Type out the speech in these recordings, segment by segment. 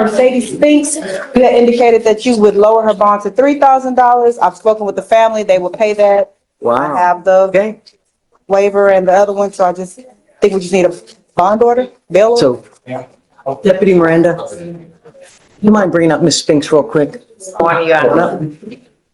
Mercedes Spinks, you had indicated that you would lower her bond to $3,000. I've spoken with the family. They will pay that. Wow. I have the waiver and the other one, so I just think we just need a bond order, bail order. So, Deputy Miranda, you mind bringing up Miss Spinks real quick?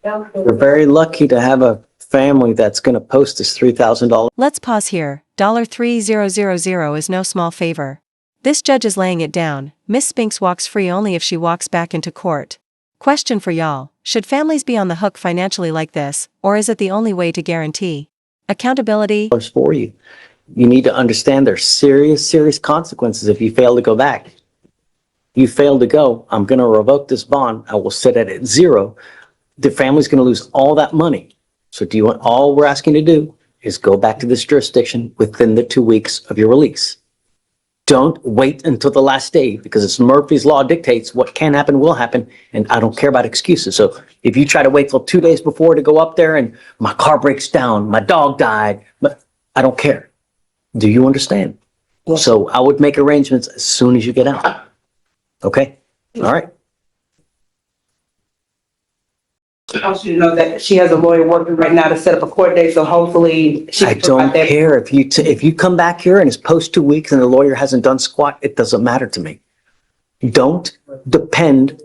We're very lucky to have a family that's going to post this $3,000. Let's pause here. $3,000 is no small favor. This judge is laying it down. Miss Spinks walks free only if she walks back into court. Question for y'all: should families be on the hook financially like this, or is it the only way to guarantee accountability? For you. You need to understand there's serious consequences if you fail to go back. You fail to go, I'm going to revoke this bond. I will set it at zero. The family's going to lose all that money. So do you want, all we're asking to do is go back to this jurisdiction within the 2 weeks of your release. Don't wait until the last day, because it's Murphy's Law dictates what can happen will happen, and I don't care about excuses. So if you try to wait till 2 days before to go up there and my car breaks down, my dog died, but I don't care. Do you understand? Yes. So I would make arrangements as soon as you get out. Okay? All right. I want you to know that she has a lawyer working right now to set up a court date, so hopefully she I can don't provide that. care if you come back here and it's post 2 weeks and the lawyer hasn't done squat, it doesn't matter to me. Don't depend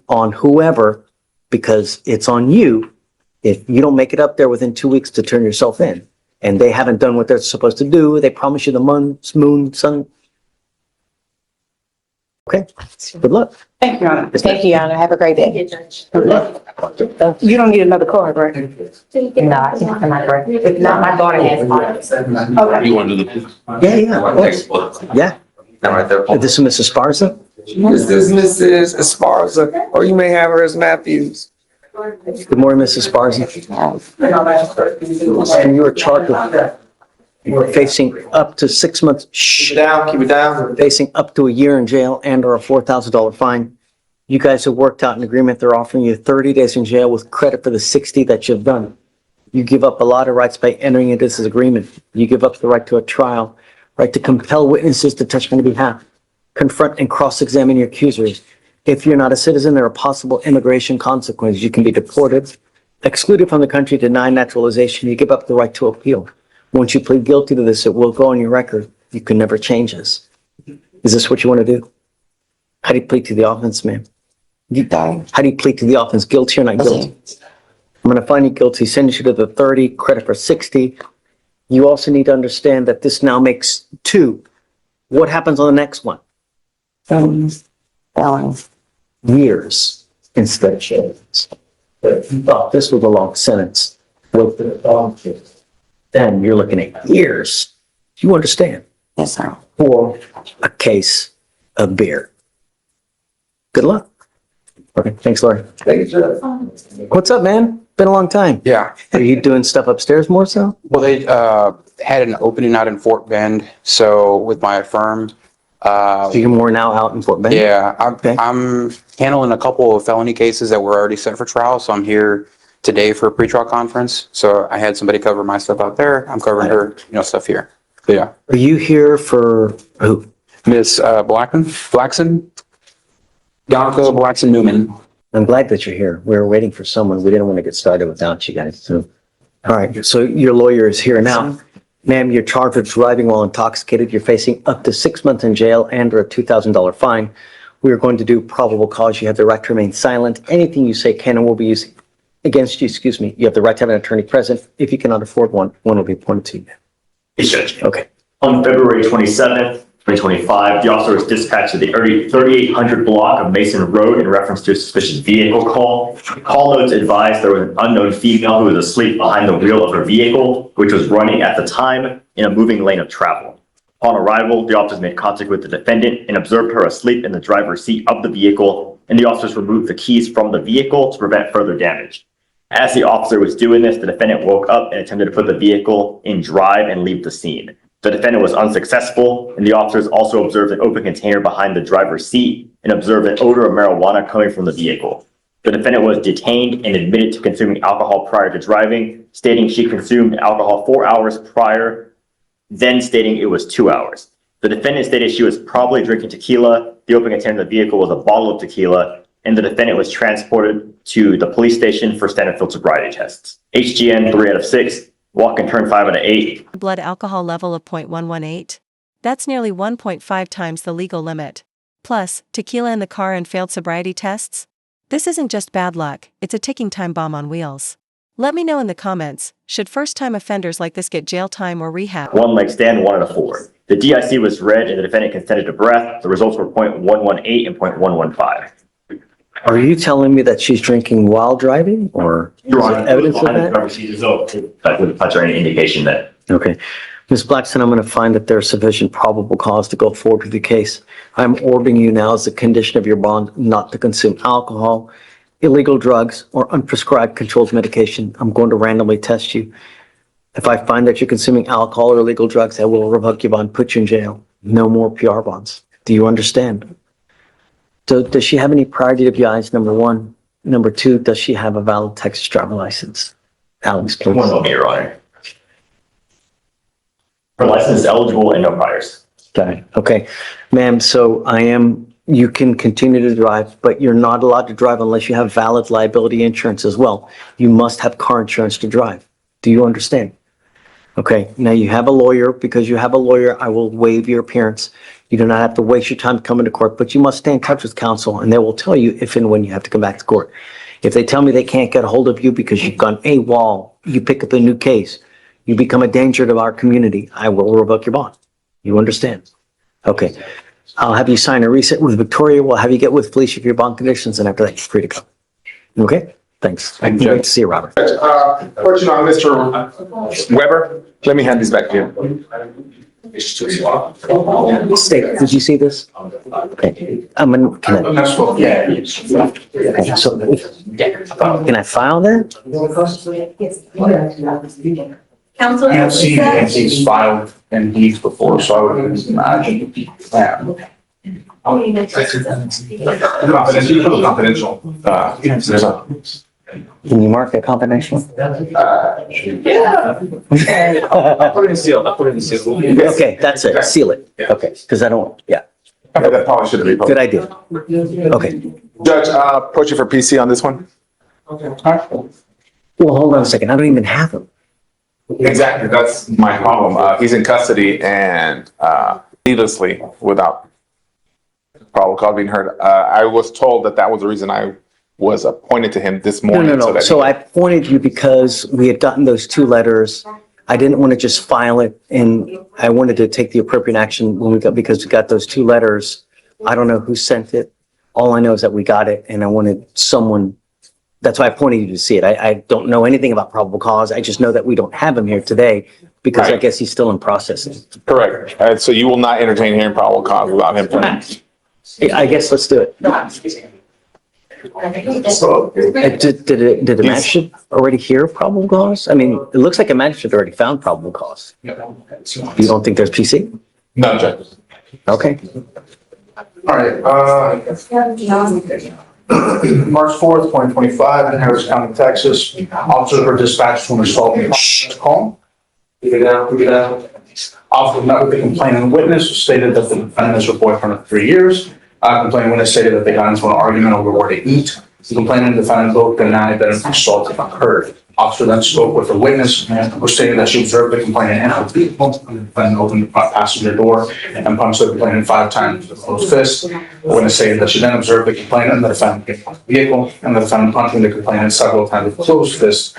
on whoever, because it's on you if you don't make it up there within 2 weeks to turn yourself in. And they haven't done what they're supposed to do. They promise you the moon, sun. Okay, good luck. Thank you, Your Honor. Thank you, Your Honor. Have a great day. You don't need another card, right? No, I think I'm not right. If not, my daughter has mine. Okay. You want to do the? Yeah, of course. Yeah. Right there. This is Mrs. Sparza? This is Mrs. Esparza, or you may have her as Matthews. Good morning, Mrs. Sparza. And you are charged with facing up to 6 months. Keep it down, keep it down. Facing up to a year in jail and or a $4,000 fine. You guys have worked out an agreement. They're offering you 30 days in jail with credit for the 60 that you've done. You give up a lot of rights by entering into this agreement. You give up the right to a trial, right to compel witnesses to testify on your behalf, confront and cross-examine your accusers. If you're not a citizen, there are possible immigration consequences. You can be deported, excluded from the country, denied naturalization. You give up the right to appeal. Once you plead guilty to this, it will go on your record. You can never change this. Is this what you want to do? How do you plead to the offense, ma'am? How do you plead to the offense? Guilty or not guilty? I'm going to find you guilty, send you to the 30, credit for 60. You also need to understand that this now makes 2. What happens on the next one? Years instead of years. If you thought this was a long sentence, with the then you're looking at years. Do you understand? Yes, sir. For a case of beer. Good luck. Okay, thanks, Laurie. Thank you, Judge. What's up, man? Been a long time. Yeah. Are you doing stuff upstairs more so? Well, they had an opening out in Fort Bend. So with my firm, So you're more now out in Fort Bend? yeah, Okay. I'm handling a couple of felony cases that were already set for trial. So I'm here today for a pretrial conference. So I had somebody cover my stuff out there. I'm covering her, stuff here. So, yeah. Are you here for who? Miss Blackson, Bianca Blackson Newman. I'm glad that you're here. We were waiting for someone. We didn't want to get started without you guys. So, all right. So your lawyer is here now. Ma'am, you're charged with driving while intoxicated. You're facing up to 6 months in jail and or a $2,000 fine. We are going to do probable cause. You have the right to remain silent. Anything you say can and will be used against you. You have the right to have an attorney present. If you cannot afford one will be appointed to you. Yes, Judge. Okay. On February 27th, 2025, the officer was dispatched to the 3800 block of Mason Road in reference to a suspicious vehicle call. Call notes advised there was an unknown female who was asleep behind the wheel of her vehicle, which was running at the time in a moving lane of travel. Upon arrival, the officers made contact with the defendant and observed her asleep in the driver's seat of the vehicle, and the officers removed the keys from the vehicle to prevent further damage. As the officer was doing this, the defendant woke up and attempted to put the vehicle in drive and leave the scene. The defendant was unsuccessful, and the officers also observed an open container behind the driver's seat and observed an odor of marijuana coming from the vehicle. The defendant was detained and admitted to consuming alcohol prior to driving, stating she consumed alcohol 4 hours prior, then stating it was 2 hours. The defendant stated she was probably drinking tequila. The open container in the vehicle was a bottle of tequila, and the defendant was transported to the police station for standard field sobriety tests. HGN 3 out of 6, walk and turn 5 out of 8. Blood alcohol level of 0.118. That's nearly 1.5 times the legal limit. Plus, tequila in the car and failed sobriety tests? This isn't just bad luck, it's a ticking time bomb on wheels. Let me know in the comments, should first-time offenders like this get jail time or rehab? 1 leg stand, 1 out of 4. The DIC was read and the defendant consented to breath. The results were 0.118 and 0.115. Are you telling me that she's drinking while driving, or is Your there Honor, evidence of that? That would touch on any indication that. Okay. Ms. Blackson, I'm going to find that there's sufficient probable cause to go forward with the case. I'm ordering you now as a condition of your bond not to consume alcohol, illegal drugs, or unprescribed controlled medication. I'm going to randomly test you. If I find that you're consuming alcohol or illegal drugs, I will revoke your bond, put you in jail. No more PR bonds. Do you understand? Does she have any prior DWIs, number one? Number two, does she have a valid Texas driver license? Alex, please. One moment, Your Honor. Her license is eligible and no priors. Got it. Okay. Ma'am, so you can continue to drive, but you're not allowed to drive unless you have valid liability insurance as well. You must have car insurance to drive. Do you understand? Okay. Now you have a lawyer. Because you have a lawyer, I will waive your appearance. You do not have to waste your time coming to court, but you must stay in touch with counsel and they will tell you if and when you have to come back to court. If they tell me they can't get a hold of you because you've gone AWOL, you pick up a new case, you become a danger to our community, I will revoke your bond. You understand? Okay. I'll have you sign a reset with Victoria. We'll have you get with Felicia for your bond conditions, and after that, you're free to go. Okay? Thanks. Thank you. Great to see you, Robert. Question on Mr. Weber. Let me hand this back to you. State, did you see this? Okay. Can I file that? Council. I've seen these filed in deeds before, so I would imagine. Confidential. There's a. Can you mark it confidential? Yeah. I'll put it in seal. Okay, that's it. Seal it. Okay, because I don't, yeah. Okay, that probably shouldn't be public. Good idea. Okay. Judge, approach you for PC on this one. Well, hold on a second. I don't even have him. Exactly, that's my problem. He's in custody and needlessly without probable cause being heard. I was told that was the reason I was appointed to him this morning. No. So I appointed you because we had gotten those 2 letters. I didn't want to just file it, and I wanted to take the appropriate action because we got those 2 letters. I don't know who sent it. All I know is that we got it, and I wanted someone. That's why I appointed you to see it. I don't know anything about probable cause. I just know that we don't have him here today because I guess he's still in processing. Correct. So you will not entertain hearing probable cause without him. I guess let's do it. Did the magistrate already hear probable cause? I mean, it looks like a magistrate already found probable cause. You don't think there's PC? No, Judge. Okay. All right, March 4th, 2025, in Harris County, Texas. Officers were dispatched from assault and call. Officer met with the complaining witness, stated that the defendant is her boyfriend of 3 years. Complaining witness stated that they got into an argument over where to eat. The complainant and defendant both denied that an assault had occurred. Officer then spoke with the witness, who stated that she observed the complainant in her vehicle. The defendant opened the front passenger door and punched the complainant 5 times with a closed fist. The witness stated that she then observed the complainant and the defendant get out of the vehicle, and the defendant punching the complainant several times with a closed fist.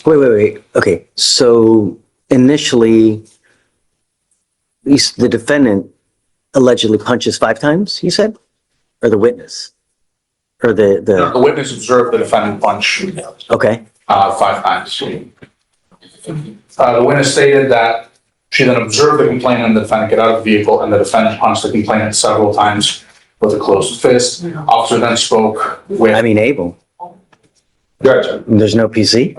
Wait. Okay, so initially, the defendant allegedly punches 5 times, he said? Or the witness? Or the witness observed the defendant punch. Okay. 5 times. The witness stated that she then observed the complainant and the defendant get out of the vehicle, and the defendant punched the complainant several times with a closed fist. Officer then spoke with. Abel. Judge. There's no PC?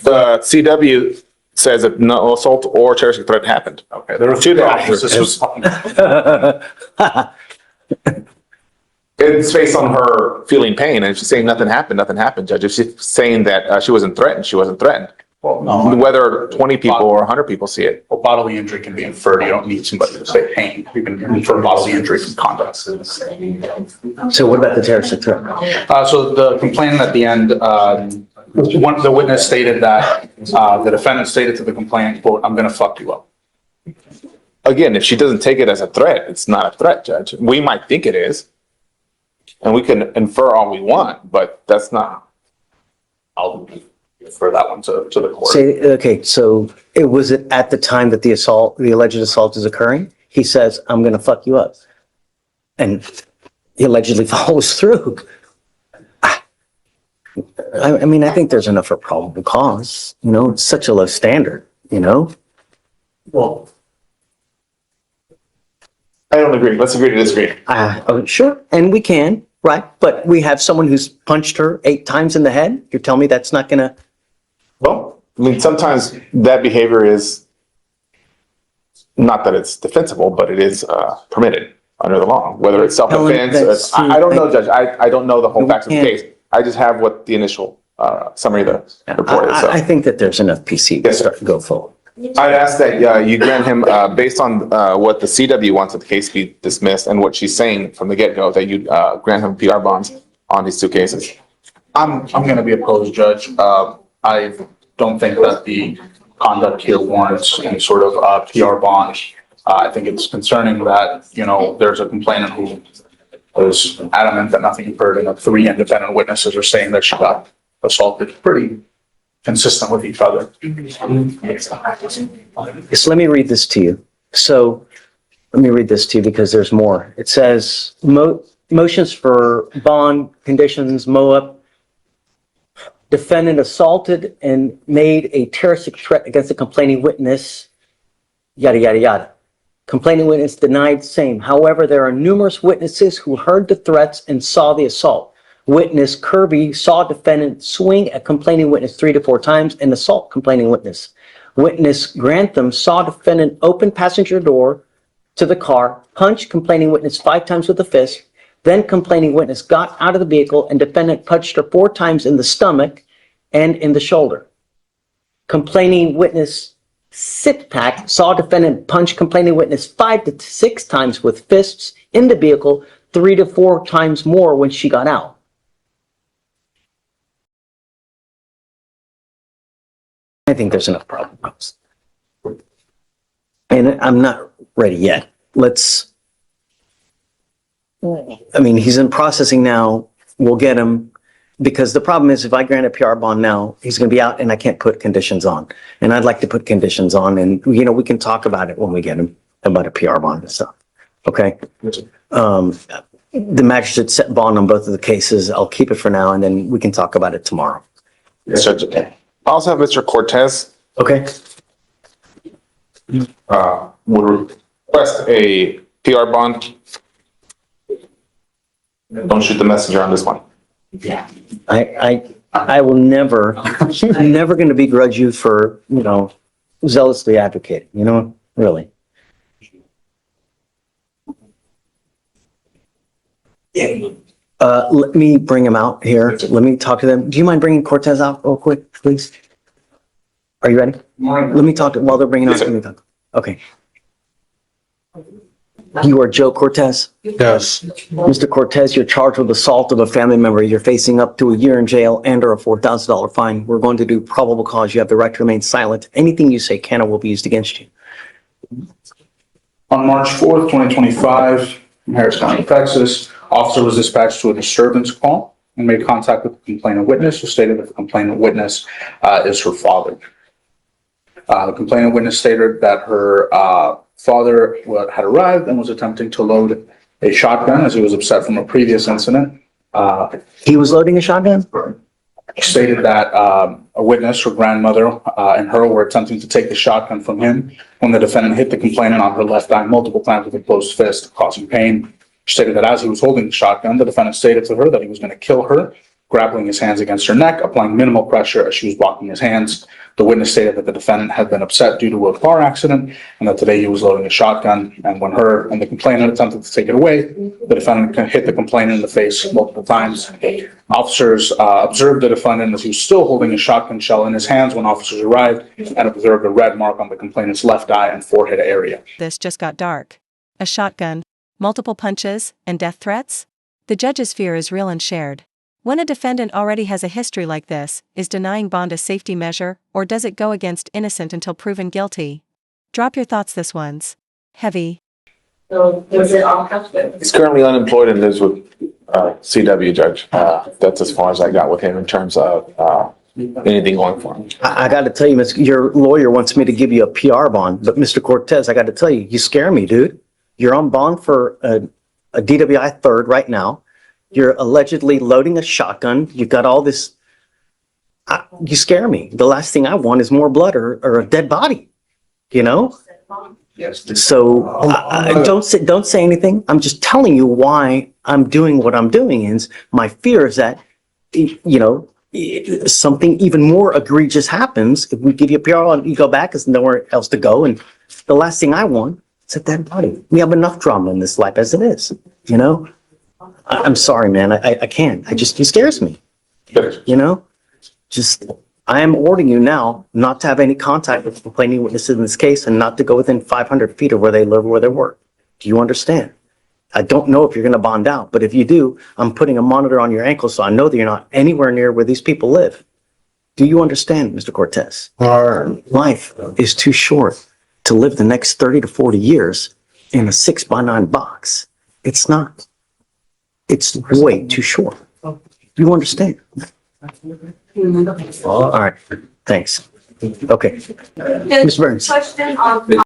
The CW says that no assault or terroristic threat happened. Okay, there were 2 officers. It's based on her feeling pain, and she's saying nothing happened, Judge. If she's saying that she wasn't threatened, she wasn't threatened. No, whether 20 people or 100 people see it. well, bodily injury can be inferred. You don't need somebody to say pain. You can infer bodily injury from conduct. So what about the terroristic threat? So the complainant at the end, the witness stated that, the defendant stated to the complainant, quote, "I'm gonna fuck you up." Again, if she doesn't take it as a threat, it's not a threat, Judge. We might think it is. And we can infer all we want, but that's not. I'll refer that one to the court. Say, okay, so it was it at the time that the alleged assault is occurring? He says, "I'm gonna fuck you up." And he allegedly follows through. I mean, I think there's enough for probable cause, you know, it's such a low standard, you know? Well, I don't agree. Let's agree to disagree. Oh, sure, and we can, right? But we have someone who's punched her 8 times in the head? You're telling me that's not gonna, Well, I mean, sometimes that behavior is, not that it's defensible, but it is permitted under the law, whether it's self-defense. I don't know, Judge. I don't know the whole facts of the case. I just have what the initial summary of the report is. I think that there's enough PC to Yes, sir. start, go forward. I'd ask that you grant him, based on what the CW wants that the case be dismissed and what she's saying from the get-go, that you grant him PR bonds on these 2 cases. I'm gonna be opposed, Judge. I don't think that the conduct here warrants any sort of PR bond. I think it's concerning that, you know, there's a complainant who was adamant that nothing occurred, and the 3 independent witnesses are saying that she got assaulted. Pretty consistent with each other. So let me read this to you. So let me read this to you because there's more. It says, motions for bond conditions, MOAP. Defendant assaulted and made a terroristic threat against a complaining witness, yada, yada, yada. Complaining witness denied same. However, there are numerous witnesses who heard the threats and saw the assault. Witness Kirby saw defendant swing at complaining witness 3 to 4 times and assault complaining witness. Witness Grantham saw defendant open passenger door to the car, punch complaining witness 5 times with a fist. Then complaining witness got out of the vehicle and defendant punched her 4 times in the stomach and in the shoulder. Complaining witness Sitpak saw defendant punch complaining witness 5 to 6 times with fists in the vehicle, 3 to 4 times more when she got out. I think there's enough problems. And I'm not ready yet. I mean, he's in processing now. We'll get him. Because the problem is if I grant a PR bond now, he's going to be out and I can't put conditions on. And I'd like to put conditions on and, you know, we can talk about it when we get him about a PR bond and stuff. Okay? The magistrate set bond on both of the cases. I'll keep it for now and then we can talk about it tomorrow. Yes, Judge. I also have Mr. Cortez, Okay? would request a PR bond. Don't shoot the messenger on this one. I will never, I'm never going to begrudge you for, you know, zealously advocating, you know, really. Let me bring him out here. Let me talk to them. Do you mind bringing Cortez out real quick, please? Are you ready? Let me talk, while they're bringing out, let me talk. Okay. You are Joe Cortez? Yes. Mr. Cortez, you're charged with assault of a family member. You're facing up to a year in jail and or a $4,000 fine. We're going to do probable cause. You have the right to remain silent. Anything you say can or will be used against you. On March 4th, 2025, in Harris County, Texas, officer was dispatched to a disturbance call and made contact with the complainant witness, who stated that the complainant witness is her father. The complainant witness stated that her father had arrived and was attempting to load a shotgun as he was upset from a previous incident. He was loading a shotgun? Stated that a witness, her grandmother, and her were attempting to take the shotgun from him when the defendant hit the complainant on her left eye multiple times with a closed fist, causing pain. She stated that as he was holding the shotgun, the defendant stated to her that he was going to kill her grappling his hands against her neck, applying minimal pressure as she was blocking his hands. The witness stated that the defendant had been upset due to a car accident and that today he was loading a shotgun. And when her and the complainant attempted to take it away, the defendant hit the complainant in the face multiple times. Officers observed the defendant as he was still holding a shotgun shell in his hands when officers arrived and observed a red mark on the complainant's left eye and forehead area. This just got dark. A shotgun, multiple punches, and death threats? The judge's fear is real and shared. When a defendant already has a history like this, is denying bond a safety measure, or does it go against innocent until proven guilty? Drop your thoughts this one's heavy. So was it all comfortable? He's currently unemployed and lives with CW, Judge. That's as far as I got with him in terms of anything going for him. I got to tell you, your lawyer wants me to give you a PR bond, but Mr. Cortez, I got to tell you, you scare me, dude. You're on bond for a DWI third right now. You're allegedly loading a shotgun. You've got all this. You scare me. The last thing I want is more blood or a dead body, you know? Yes. So don't say anything. I'm just telling you why I'm doing what I'm doing. Is my fear is that, you know, something even more egregious happens. If we give you a PR and you go back, there's nowhere else to go. And the last thing I want is a dead body. We have enough drama in this life as it is, you know? I'm sorry, man. I can't. It scares me, you know? I am ordering you now not to have any contact with complaining witnesses in this case and not to go within 500 feet of where they live or where they work. Do you understand? I don't know if you're going to bond out, but if you do, I'm putting a monitor on your ankle so I know that you're not anywhere near where these people live. Do you understand, Mr. Cortez? Life is too short to live the next 30 to 40 years in a 6x9 box. It's not. It's way too short. Do you understand? All right. Thanks. Okay. Ms. Burns. Question on